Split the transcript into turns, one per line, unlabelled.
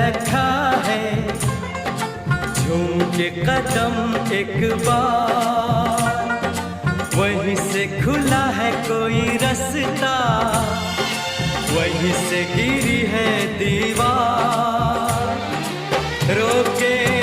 रखा है, झूम के कदम एक बार, वहीं से खुला है कोई रास्ता, वहीं से गिरी है दीवार। रोके